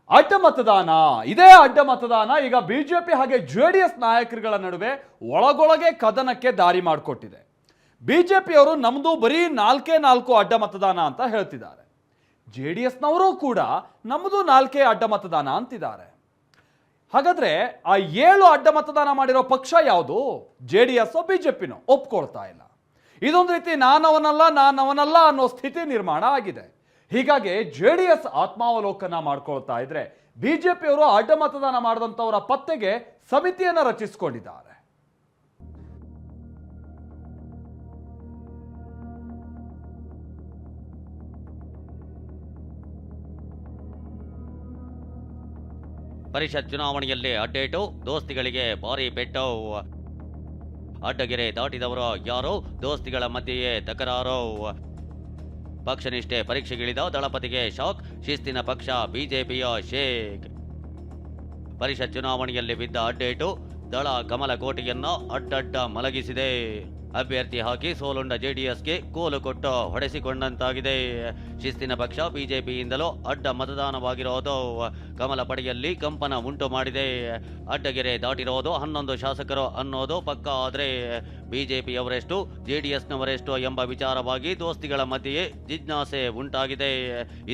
ಅಡ್ಡ ಮತದಾನ, ಇದೇ ಅಡ್ಡ ಮತದಾನ ಈಗ ಬಿಜೆಪಿ ಹಾಗೆ ಜೆಡಿಎಸ್ ನಾಯಕರುಗಳ ನಡುವೆ ಒಳಗೊಳಗೆ ಕದನಕ್ಕೆ ದಾರಿ ಮಾಡಿಕೊಟ್ಟಿದೆ. ಬಿಜೆಪಿಯವರು ನಮ್ದು ಬರೀ 4 ಅಡ್ಡ ಮತದಾನ ಅಂತ ಹೇಳ್ತಿದ್ದಾರೆ. ಜೆಡಿಎಸ್ನವರು ಕೂಡ ನಮ್ದು 4 ಅಡ್ಡ ಮತದಾನ ಅಂತಿದ್ದಾರೆ. ಹಾಗಾದ್ರೆ ಆ 7 ಅಡ್ಡ ಮತದಾನ ಮಾಡಿರೋ ಪಕ್ಷ ಯಾವುದು? ಜೆಡಿಎಸ್ ಬಿಜೆಪಿನೋ? ಒಪ್ಕೊಳ್ತಾ ಇಲ್ಲ. ಇದೊಂದು ರೀತಿ ನಾನವನಲ್ಲ ಅನ್ನೋ ಸ್ಥಿತಿ ನಿರ್ಮಾಣ ಆಗಿದೆ. ಹೀಗಾಗಿ ಜೆಡಿಎಸ್ ಆತ್ಮಾವಲೋಕನ ಮಾಡ್ಕೊಳ್ತಾ ಇದ್ರೆ ಬಿಜೆಪಿಯವರು ಅಡ್ಡ ಮತದಾನ ಮಾಡಿದಂಥವರ ಪತ್ತೆಗೆ ಸಮಿತಿಯನ್ನ ರಚಿಸಿಕೊಂಡಿದ್ದಾರೆ. ಪರಿಷತ್ ಚುನಾವಣೆಯಲ್ಲಿ ಅಡ್ಡೇಟು, ದೋಸ್ತಿಗಳಿಗೆ ಭಾರಿ ಬೆಟ್ಟು. ಅಡ್ಡಗೆರೆ ದಾಟಿದವರು ಯಾರೋ, ದೋಸ್ತಿಗಳ ಮಧ್ಯೆಯೇ ತಕರಾರು. ಪಕ್ಷನಿಷ್ಠೆ ಪರೀಕ್ಷೆಗಿಳಿದ ದಳಪತಿಗೆ ಶಾಕ್, ಶಿಸ್ತಿನ ಪಕ್ಷ ಬಿಜೆಪಿಯ ಶೇಕ್. ಪರಿಷತ್ ಚುನಾವಣೆಯಲ್ಲಿ ಬಿದ್ದ ಅಡ್ಡೇಟು ದಳ ಕಮಲಕೋಟೆಯನ್ನ ಅಡ್ಡಡ್ಡ ಮಲಗಿಸಿದೆ. ಅಭ್ಯರ್ಥಿ ಹಾಕಿ ಸೋಲುಂಡ ಜೆಡಿಎಸ್ಗೆ ಕೋಲು ಕೊಟ್ಟು ಹೊಡೆಸಿಕೊಂಡಂತಾಗಿದೆ. ಶಿಸ್ತಿನ ಪಕ್ಷ ಬಿಜೆಪಿಯಿಂದಲೂ ಅಡ್ಡ ಮತದಾನವಾಗಿರೋದು ಕಮಲ ಪಡೆಯಲ್ಲಿ ಕಂಪನ ಉಂಟು ಮಾಡಿದೆ. ಅಡ್ಡಗೆರೆ ದಾಟಿರೋದು 11 ಶಾಸಕರು ಅನ್ನೋದು ಪಕ್ಕ. ಆದರೆ ಬಿಜೆಪಿಯವರೆಷ್ಟು ಜೆಡಿಎಸ್ನವರೆಷ್ಟು ಎಂಬ ವಿಚಾರವಾಗಿ ದೋಸ್ತಿಗಳ ಮಧ್ಯೆಯೇ ಜಿಜ್ಞಾಸೆ ಉಂಟಾಗಿದೆ.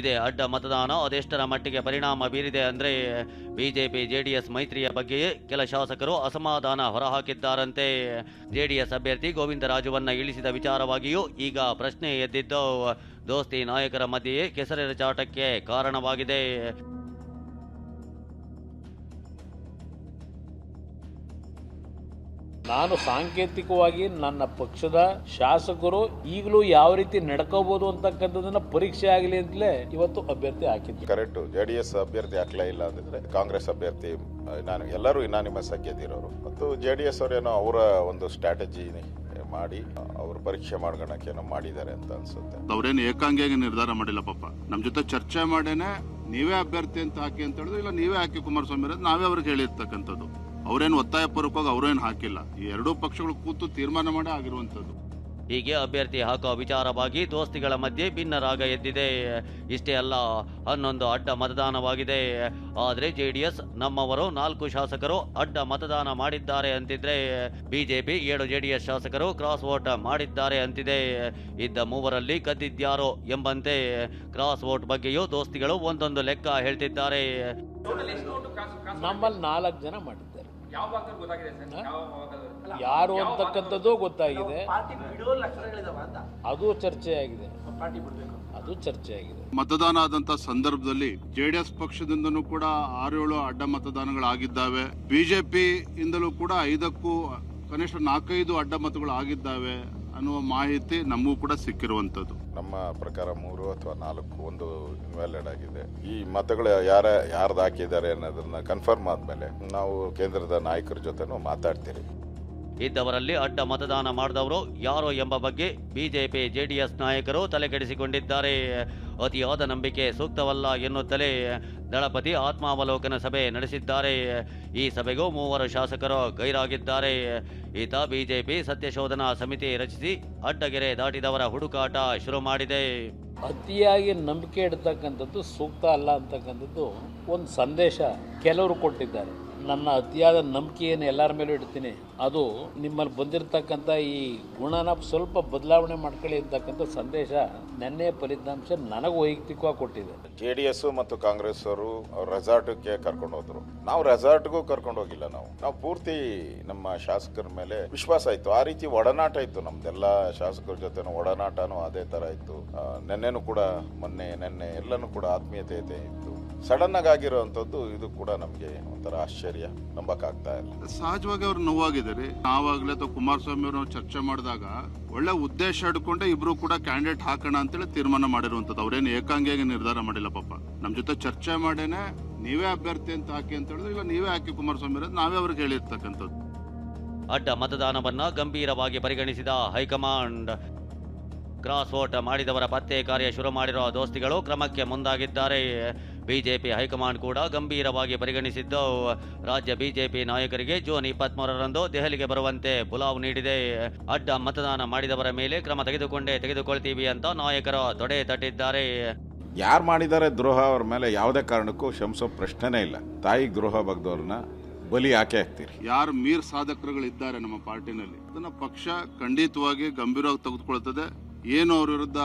ಇದೇ ಅಡ್ಡ ಮತದಾನ ಅದೆಷ್ಟರ ಮಟ್ಟಿಗೆ ಪರಿಣಾಮ ಬೀರಿದೆ ಅಂದರೆ ಬಿಜೆಪಿ ಜೆಡಿಎಸ್ ಮೈತ್ರಿಯ ಬಗ್ಗೆಯೇ ಕೆಲ ಶಾಸಕರು ಅಸಮಾಧಾನ ಹೊರಹಾಕಿದ್ದಾರಂತೆ. ಜೆಡಿಎಸ್ ಅಭ್ಯರ್ಥಿ ಗೋವಿಂದರಾಜುವನ್ನ ಇಳಿಸಿದ ವಿಚಾರವಾಗಿಯೂ ಈಗ ಪ್ರಶ್ನೆ ಎದ್ದಿದ್ದು ದೋಸ್ತಿ ನಾಯಕರ ಮಧ್ಯೆಯೇ ಕೆಸರೆರಚಾಟಕ್ಕೆ ಕಾರಣವಾಗಿದೆ. ನಾನು ಸಾಂಕೇತಿಕವಾಗಿ ನನ್ನ ಪಕ್ಷದ ಶಾಸಕರು ಈಗಲೂ ಯಾವ ರೀತಿ ನಡ್ಕೋಬಹುದು ಅಂತಕ್ಕಂಥದನ್ನ ಪರೀಕ್ಷೆ ಆಗಲಿ ಅಂತಲೇ ಇವತ್ತು ಅಭ್ಯರ್ಥಿ ಹಾಕಿದ್ದೆ. ಕರೆಕ್ಟ್. ಜೆಡಿಎಸ್ ಅಭ್ಯರ್ಥಿ ಹಾಕ್ಲೇ ಇಲ್ಲ ಅಂದಿದ್ರೆ ಕಾಂಗ್ರೆಸ್ ಅಭ್ಯರ್ಥಿ ಎಲ್ಲರೂ ಇನಾನಿಮಸ್ ಗೆದ್ದಿರೋರು. ಮತ್ತು ಜೆಡಿಎಸ್ ಅವರೇನೋ ಅವರ ಒಂದು ಸ್ಟ್ರಾಟಜಿ ಮಾಡಿ ಅವ್ರ ಪರೀಕ್ಷೆ ಮಾಡ್ಕೊಳಕ್ಕೇನೋ ಮಾಡಿದ್ದಾರೆ ಅಂತ ಅನ್ಸುತ್ತೆ. ಅವ್ರೇನು ಏಕಾಂಗಿಯಾಗಿ ನಿರ್ಧಾರ ಮಾಡಿಲ್ಲ ಪಾಪ. ನಮ್ ಜೊತೆ ಚರ್ಚೆ ಮಾಡೇನೆ ನೀವೇ ಅಭ್ಯರ್ಥಿ ಅಂತ ಹಾಕಿ ಅಂತ ಹೇಳಿದ್ರು, ಇಲ್ಲ ನೀವೇ ಹಾಕಿ ಕುಮಾರಸ್ವಾಮಿ ನಾವೇ ಅವ್ರಿಗೆ ಹೇಳಿರ್ತಕ್ಕಂಥದ್ದು. ಅವ್ರೇನು ಒತ್ತಾಯ ಪೂರ್ವಕವಾಗಿ ಅವ್ರೇನು ಹಾಕಿಲ್ಲ. ಈ ಎರಡೂ ಪಕ್ಷಗಳು ಕೂತು ತೀರ್ಮಾನ ಮಾಡೇ ಆಗಿರುವಂಥದ್ದು. ಹೀಗೆ ಅಭ್ಯರ್ಥಿ ಹಾಕೋ ವಿಚಾರವಾಗಿ ದೋಸ್ತಿಗಳ ಮಧ್ಯೆ ಭಿನ್ನರಾಗ ಎದ್ದಿದೆ. ಇಷ್ಟೇ ಅಲ್ಲ, 11 ಅಡ್ಡ ಮತದಾನವಾಗಿದೆ. ಆದರೆ ಜೆಡಿಎಸ್ ನಮ್ಮವರು 4 ಶಾಸಕರು ಅಡ್ಡ ಮತದಾನ ಮಾಡಿದ್ದಾರೆ ಅಂತಿದ್ರೆ ಬಿಜೆಪಿ 7 ಜೆಡಿಎಸ್ ಶಾಸಕರು ಕ್ರಾಸ್ ವೋಟ್ ಮಾಡಿದ್ದಾರೆ ಅಂತಿದೆ. ಇದ್ದ 3ರಲ್ಲಿ ಕದ್ದಿದ್ಯಾರೋ ಎಂಬಂತೆ ಕ್ರಾಸ್ ವೋಟ್ ಬಗ್ಗೆಯೂ ದೋಸ್ತಿಗಳು ಒಂದೊಂದು ಲೆಕ್ಕ ಹೇಳ್ತಿದ್ದಾರೆ. ನಮ್ಮಲ್ಲಿ 4 ಜನ ಮಾಡಿದ್ದಾರೆ. ಯಾರು ಅಂತಕ್ಕಂಥದ್ದು ಗೊತ್ತಾಗಿದೆ. ಅದು ಚರ್ಚೆಯಾಗಿದೆ. ಮತದಾನ ಆದಂತ ಸಂದರ್ಭದಲ್ಲಿ ಜೆಡಿಎಸ್ ಪಕ್ಷದಿಂದನೂ ಕೂಡ 6-7 ಅಡ್ಡ ಮತದಾನಗಳಾಗಿದ್ದಾವೆ. ಬಿಜೆಪಿ ಇಂದಲೂ ಕೂಡ 5ಕ್ಕೂ ಕನಿಷ್ಠ 4-5 ಅಡ್ಡ ಮತಗಳು ಆಗಿದ್ದಾವೆ ಅನ್ನುವ ಮಾಹಿತಿ ನಮಗೂ ಕೂಡ ಸಿಕ್ಕಿರುವಂತದ್ದು. ನಮ್ಮ ಪ್ರಕಾರ 3 ಅಥವಾ 4 ಒಂದು ಇನ್ವ್ಯಾಲಿಡ್ ಆಗಿದೆ. ಈ ಮತಗಳು ಯಾರ್ದು ಹಾಕಿದ್ದಾರೆ ಅನ್ನೋದನ್ನ ಕನ್ಫರ್ಮ್ ಆದ್ಮೇಲೆ ನಾವು ಕೇಂದ್ರದ ನಾಯಕರ ಜೊತೆನೂ ಮಾತಾಡ್ತೀರಿ. ಇದ್ದವರಲ್ಲಿ ಅಡ್ಡ ಮತದಾನ ಮಾಡಿದವರು ಯಾರೋ ಎಂಬ ಬಗ್ಗೆ ಬಿಜೆಪಿ ಜೆಡಿಎಸ್ ನಾಯಕರು ತಲೆಕೆಡಿಸಿಕೊಂಡಿದ್ದಾರೆ. ಅತಿಯಾದ ನಂಬಿಕೆ ಸೂಕ್ತವಲ್ಲ ಎನ್ನುತ್ತಲೇ ದಳಪತಿ ಆತ್ಮಾವಲೋಕನ ಸಭೆ ನಡೆಸಿದ್ದಾರೆ. ಈ ಸಭೆಗೂ 3 ಶಾಸಕರು ಗೈರಾಗಿದ್ದಾರೆ. ಈತ ಬಿಜೆಪಿ ಸತ್ಯಶೋಧನಾ ಸಮಿತಿ ರಚಿಸಿ ಅಡ್ಡಗೆರೆ ದಾಟಿದವರ ಹುಡುಕಾಟ ಶುರು ಮಾಡಿದೆ. ಅತಿಯಾಗಿ ನಂಬಿಕೆ ಇಡ್ತಕ್ಕಂಥದ್ದು ಸೂಕ್ತ ಅಲ್ಲ ಅಂತಕ್ಕಂಥದ್ದು ಒಂದು ಸಂದೇಶ ಕೆಲವರು ಕೊಟ್ಟಿದ್ದಾರೆ. ನನ್ನ ಅತಿಯಾದ ನಂಬಿಕೆಯನ್ನು ಎಲ್ಲರ ಮೇಲೂ ಇಡ್ತೀನಿ, ಅದು ನಿಮ್ಮಲ್ಲಿ ಬಂದಿರತಕ್ಕಂಥ ಈ ಗುಣನ ಸ್ವಲ್ಪ ಬದಲಾವಣೆ ಮಾಡ್ಕೊಳ್ಳಿ ಅಂತಕ್ಕಂಥ ಸಂದೇಶ ನೆನ್ನೆ ಫಲಿತಾಂಶ ನನಗೆ ವೈಯಕ್ತಿಕವಾಗಿ ಕೊಟ್ಟಿದೆ. ಜೆಡಿಎಸ್ ಮತ್ತು ಕಾಂಗ್ರೆಸ್ ಅವರು ರೆಸಾರ್ಟ್ಗೆ ಕರ್ಕೊಂಡು ಹೋದ್ರು. ನಾವು ರೆಸಾರ್ಟ್ಗೂ ಕರ್ಕೊಂಡು ಹೋಗಿಲ್ಲ. ನಾವು ಪೂರ್ತಿ ನಮ್ಮ ಶಾಸಕರ ಮೇಲೆ ವಿಶ್ವಾಸ ಇತ್ತು. ಆ ರೀತಿ ಒಡನಾಟ ಇತ್ತು. ನಮ್ದೆಲ್ಲ ಶಾಸಕರ ಜೊತೆ ಒಡನಾಟನೂ ಅದೇ ತರ ಇತ್ತು. ನೆನ್ನೆನೂ ಕೂಡ ನೆನ್ನೆ ಎಲ್ಲನೂ ಕೂಡ ಆತ್ಮೀಯತೆ ಇತ್ತು. ಸಡನ್ ಆಗಿರುವಂತದ್ದು ಇದು ಕೂಡ ನಮ್ಗೆ ಒಂಥರ ಆಶ್ಚರ್ಯ, ನಂಬಕ್ಕಾಗ್ತಾ ಇಲ್ಲ. ಸಹಜವಾಗಿ ಅವ್ರು ನೋವಾಗಿದ್ದಾರೆ. ನಾವಾಗ್ಲೇ ಅಥವಾ ಕುಮಾರಸ್ವಾಮಿ ಅವರು ಚರ್ಚೆ ಮಾಡಿದಾಗ ಒಳ್ಳೆ ಉದ್ದೇಶ ಇಟ್ಕೊಂಡೆ ಇಬ್ರು ಕೂಡ ಕ್ಯಾಂಡಿಡೇಟ್ ಹಾಕೋಣ ಅಂತೇಳಿ ತೀರ್ಮಾನ ಮಾಡಿರುವಂತದ್ದು. ಅವ್ರೇನು ಏಕಾಂಗಿಯಾಗಿ ನಿರ್ಧಾರ ಮಾಡಿಲ್ಲ ಪಾಪ. ನಮ್ ಜೊತೆ ಚರ್ಚೆ ಮಾಡೇನೆ ನೀವೇ ಅಭ್ಯರ್ಥಿ ಅಂತ ಹಾಕಿ ಅಂತ ಹೇಳಿದ್ರು, ಇಲ್ಲ ನೀವೇ ಹಾಕಿ ಕುಮಾರಸ್ವಾಮಿ ನಾವೇ ಅವ್ರಿಗೆ ಹೇಳಿರ್ತಕ್ಕಂಥದ್ದು. ಅಡ್ಡ ಮತದಾನವನ್ನ ಗಂಭೀರವಾಗಿ ಪರಿಗಣಿಸಿದ ಹೈಕಮಾಂಡ್ ಕ್ರಾಸ್ ವೋಟ್ ಮಾಡಿದವರ ಪತ್ತೆ ಕಾರ್ಯ ಶುರು ಮಾಡಿರುವ ದೋಸ್ತಿಗಳು ಕ್ರಮಕ್ಕೆ ಮುಂದಾಗಿದ್ದಾರೆ. ಬಿಜೆಪಿ ಹೈಕಮಾಂಡ್ ಕೂಡ ಗಂಭೀರವಾಗಿ ಪರಿಗಣಿಸಿದ್ದು ರಾಜ್ಯ ಬಿಜೆಪಿ ನಾಯಕರಿಗೆ ಜೂನ್ 23ರಂದು ದೆಹಲಿಗೆ ಬರುವಂತೆ ಬುಲಾವ್ ನೀಡಿದೆ. ಅಡ್ಡ ಮತದಾನ ಮಾಡಿದವರ ಮೇಲೆ ಕ್ರಮ ತೆಗೆದುಕೊಳ್ತೀವಿ ಅಂತ ನಾಯಕರು ತೊಡೆ ತಟ್ಟಿದ್ದಾರೆ. ಯಾರು ಮಾಡಿದ್ದಾರೆ ದ್ರೋಹ ಅವ್ರ ಮೇಲೆ ಯಾವುದೇ ಕಾರಣಕ್ಕೂ ಕ್ಷಮಿಸೋ ಪ್ರಶ್ನೆನೇ ಇಲ್ಲ. ತಾಯಿ ದ್ರೋಹ ಬಗ್ದವ್ರನ್ನ ಬಲಿ ಯಾಕೆ ಹಾಕ್ತೀರಿ? ಯಾರು ಮೀರ್ ಸಾಧಕರುಗಳಿದ್ದಾರೆ ನಮ್ಮ ಪಾರ್ಟಿನಲ್ಲಿ ಅದನ್ನ ಪಕ್ಷ ಖಂಡಿತವಾಗಿ ಗಂಭೀರವಾಗಿ ತೆಗೆದುಕೊಳ್ತದೆ. ಏನು ಅವ್ರ ವಿರುದ್ಧ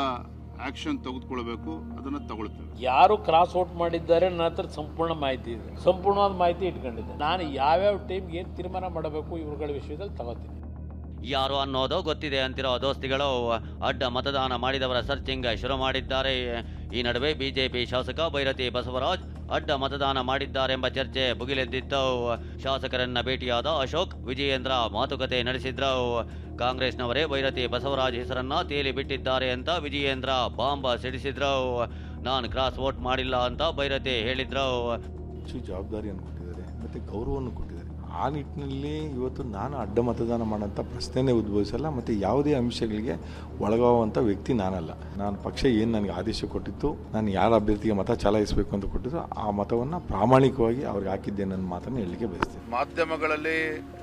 ಆಕ್ಷನ್ ತೆಗೆದುಕೊಳ್ಬೇಕು ಅದನ್ನ ತಗೊಳ್ತೇವೆ. ಯಾರು ಕ್ರಾಸ್ ಔಟ್ ಮಾಡಿದ್ದಾರೆ ನನ್ನ ಹತ್ರ ಸಂಪೂರ್ಣ ಮಾಹಿತಿ ಇದೆ, ಸಂಪೂರ್ಣವಾದ ಮಾಹಿತಿ ಇಟ್ಕೊಂಡಿದ್ದೆ. ನಾನು ಯಾವ್ಯಾವ ಟೈಮ್ಗೆ ಏನು ತೀರ್ಮಾನ ಮಾಡಬೇಕು ಇವುಗಳ ವಿಷಯದಲ್ಲಿ ತಗೋತೀನಿ. ಯಾರು ಅನ್ನೋದು ಗೊತ್ತಿದೆ ಅಂತಿರೋ ದೋಸ್ತಿಗಳು ಅಡ್ಡ ಮತದಾನ ಮಾಡಿದವರ ಸರ್ಚಿಂಗ್ ಶುರು ಮಾಡಿದ್ದಾರೆ. ಈ ನಡುವೆ ಬಿಜೆಪಿ ಶಾಸಕ ಭೈರತಿ ಬಸವರಾಜ್ ಅಡ್ಡ ಮತದಾನ ಮಾಡಿದ್ದಾರೆಂಬ ಚರ್ಚೆ ಭುಗಿಲೆದ್ದಿತ್ತು. ಶಾಸಕರನ್ನ ಭೇಟಿಯಾದ ಅಶೋಕ್, ವಿಜಯೇಂದ್ರ ಮಾತುಕತೆ ನಡೆಸಿದ್ರು. ಕಾಂಗ್ರೆಸ್ನವರೇ ಭೈರತಿ ಬಸವರಾಜ್ ಹೆಸರನ್ನ ತೇಲಿ ಬಿಟ್ಟಿದ್ದಾರೆ ಅಂತ ವಿಜಯೇಂದ್ರ ಬಾಂಬ್ ಸಿಡಿಸಿದ್ರು. ನಾನು ಕ್ರಾಸ್ ವೋಟ್ ಮಾಡಿಲ್ಲ ಅಂತ ಭೈರತಿ ಹೇಳಿದ್ರು. ಜವಾಬ್ದಾರಿಯನ್ನು ಕೊಟ್ಟಿದ್ದಾರೆ ಮತ್ತು ಗೌರವವನ್ನು ಕೊಟ್ಟಿದ್ದಾರೆ. ಆ ನಿಟ್ಟಿನಲ್ಲಿ ಇವತ್ತು ನಾನು ಅಡ್ಡ ಮತದಾನ ಮಾಡೋಂಥ ಪ್ರಶ್ನೆನೇ ಉದ್ಭವಿಸಲ್ಲ ಮತ್ತು ಯಾವುದೇ ಅಂಶಗಳಿಗೆ ಒಳಗಾಗುವಂಥ ವ್ಯಕ್ತಿ ನಾನಲ್ಲ. ನಾನು ಪಕ್ಷ ಏನು ನನಗೆ ಆದೇಶ ಕೊಟ್ಟಿತ್ತು, ನಾನು ಯಾರ ಅಭ್ಯರ್ಥಿಗೆ ಮತ ಚಲಾಯಿಸಬೇಕು ಅಂತ ಕೊಟ್ಟಿದ್ದು ಆ ಮತವನ್ನು ಪ್ರಾಮಾಣಿಕವಾಗಿ ಅವ್ರಿಗೆ ಹಾಕಿದ್ದೆ ನನ್ನ ಮಾತನ್ನು ಹೇಳಲಿಕ್ಕೆ ಬಯಸ್ತೀನಿ. ಮಾಧ್ಯಮಗಳಲ್ಲಿ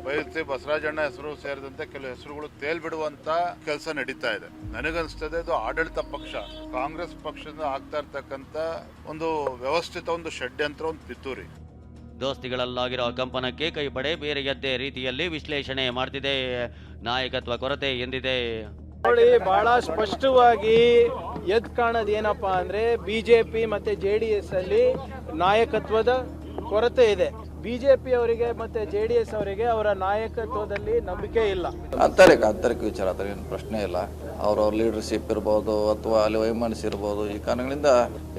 ಭೈರತಿ ಬಸವರಾಜಣ್ಣ ಹೆಸರು ಸೇರಿದಂತೆ ಕೆಲವು ಹೆಸರುಗಳು ತೇಲ್ಬಿಡುವಂತ ಕೆಲಸ ನಡೀತಾ ಇದೆ. ನನಗನ್ಸ್ತದೆ ಇದು ಆಡಳಿತ ಪಕ್ಷ ಕಾಂಗ್ರೆಸ್ ಪಕ್ಷದಿಂದ ಆಗ್ತಾ ಇರ್ತಕ್ಕಂಥ ಒಂದು ವ್ಯವಸ್ಥಿತ ಒಂದು ಷಡ್ಯಂತ್ರ, ಒಂದು ಪಿತೂರಿ. ದೋಸ್ತಿಗಳಲ್ಲಾಗಿರೋ ಕಂಪನಕ್ಕೆ ಕೈಪಡೆ ಬೇರೆಯದ್ದೇ ರೀತಿಯಲ್ಲಿ ವಿಶ್ಲೇಷಣೆ ಮಾಡ್ತಿದೆ. ನಾಯಕತ್ವ ಕೊರತೆ ಎಂದಿದೆ. ನೋಡಿ, ಬಹಳ ಸ್ಪಷ್ಟವಾಗಿ ಎದ್ದು ಕಾಣೋದು ಏನಪ್ಪಾ ಅಂದ್ರೆ ಬಿಜೆಪಿ ಮತ್ತೆ JDS ಅಲ್ಲಿ ನಾಯಕತ್ವದ ಕೊರತೆ ಇದೆ. ಬಿಜೆಪಿ ಅವರಿಗೆ ಮತ್ತೆ JDS ಅವರಿಗೆ ಅವರ ನಾಯಕತ್ವದಲ್ಲಿ ನಂಬಿಕೆ ಇಲ್ಲ. ಆಂತರಿಕ ವಿಚಾರ ಅದರ ಏನು ಪ್ರಶ್ನೆ ಇಲ್ಲ. ಅವ್ರವ್ರ ಲೀಡರ್ಶಿಪ್ ಇರ್ಬೋದು ಅಥವಾ ಅಲ್ಲಿ ವೈಮನಸ್ಸು ಇರ್ಬೋದು, ಈ ಕಾರಣಗಳಿಂದ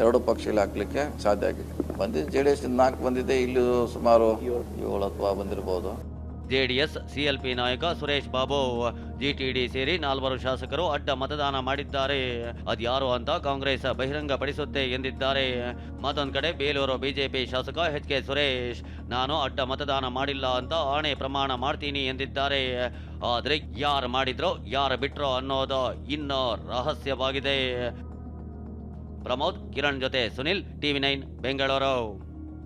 ಎರಡು ಪಕ್ಷಗಳು ಹಾಕ್ಲಿಕ್ಕೆ ಸಾಧ್ಯ ಆಗಿದೆ. ಬಂದಿದ್ದು JDS 4 ಬಂದಿದೆ, ಇಲ್ಲಿ ಸುಮಾರು 7 ಅಥವಾ ಬಂದಿರಬಹುದು. JDS CLP ನಾಯಕ ಸುರೇಶ್ ಬಾಬು, GTD ಸೇರಿ 4 ಶಾಸಕರು ಅಡ್ಡ ಮತದಾನ ಮಾಡಿದ್ದಾರೆ. ಅದ್ಯಾರು ಅಂತ ಕಾಂಗ್ರೆಸ್ ಬಹಿರಂಗ ಪಡಿಸುತ್ತೆ ಎಂದಿದ್ದಾರೆ. ಮತ್ತೊಂದು ಕಡೆ ಬೇಲೂರು ಬಿಜೆಪಿ ಶಾಸಕ HK ಸುರೇಶ್, ನಾನು ಅಡ್ಡ ಮತದಾನ ಮಾಡಿಲ್ಲ ಅಂತ ಆಣೆ ಪ್ರಮಾಣ ಮಾಡ್ತೀನಿ ಎಂದಿದ್ದಾರೆ. ಆದ್ರೆ ಯಾರು ಮಾಡಿದ್ರೋ ಯಾರು ಬಿಟ್ರೋ ಅನ್ನೋದು ಇನ್ನೂ ರಹಸ್ಯವಾಗಿದೆ. ಪ್ರಮೋದ್, ಕಿರಣ್ ಜೊತೆ ಸುನಿಲ್, TV9 ಬೆಂಗಳೂರು.